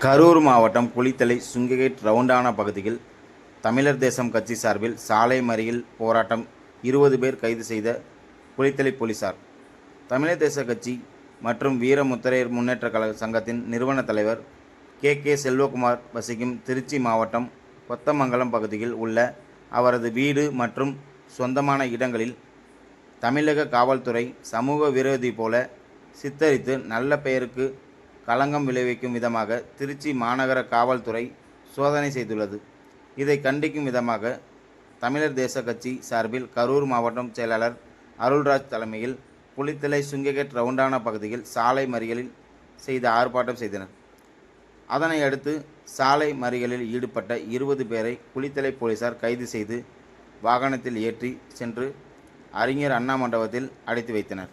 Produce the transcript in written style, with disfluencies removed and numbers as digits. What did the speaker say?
கரூர் மாவட்டம் குளித்தலை சுங்ககேட் ரவுண்டானா பகுதியில் தமிழர் தேசம் கட்சி சார்பில் சாலை மறியல் போராட்டம் 20 பேர் கைது செய்த குளித்தலை போலீசார். தமிழர் தேச கட்சி மற்றும் வீர முத்தரையர் முன்னேற்ற கழக சங்கத்தின் நிறுவன தலைவர் கே செல்வகுமார் வசிக்கும் திருச்சி மாவட்டம் கொத்தமங்கலம் பகுதியில் உள்ள அவரது வீடு மற்றும் சொந்தமான இடங்களில் தமிழக காவல்துறை சமூக விரோதி போல சித்தரித்து நல்ல பெயருக்கு களங்கம் விளைவிக்கும் விதமாக திருச்சி மாநகர காவல்துறை சோதனை செய்துள்ளது. இதை கண்டிக்கும் விதமாக தமிழர் தேச கட்சி சார்பில் கரூர் மாவட்டம் செயலாளர் அருள்ராஜ் தலைமையில் குளித்தலை சுங்ககேட் ரவுண்டானா பகுதியில் சாலை மறியலில் செய்து ஆர்ப்பாட்டம் செய்தனர். அதனை அடுத்து சாலை மறியலில் ஈடுபட்ட 20 பேரை குளித்தலை போலீசார் கைது செய்து வாகனத்தில் ஏற்றி சென்று அறிஞர் அண்ணா மண்டபத்தில் அடைத்து வைத்தனர்.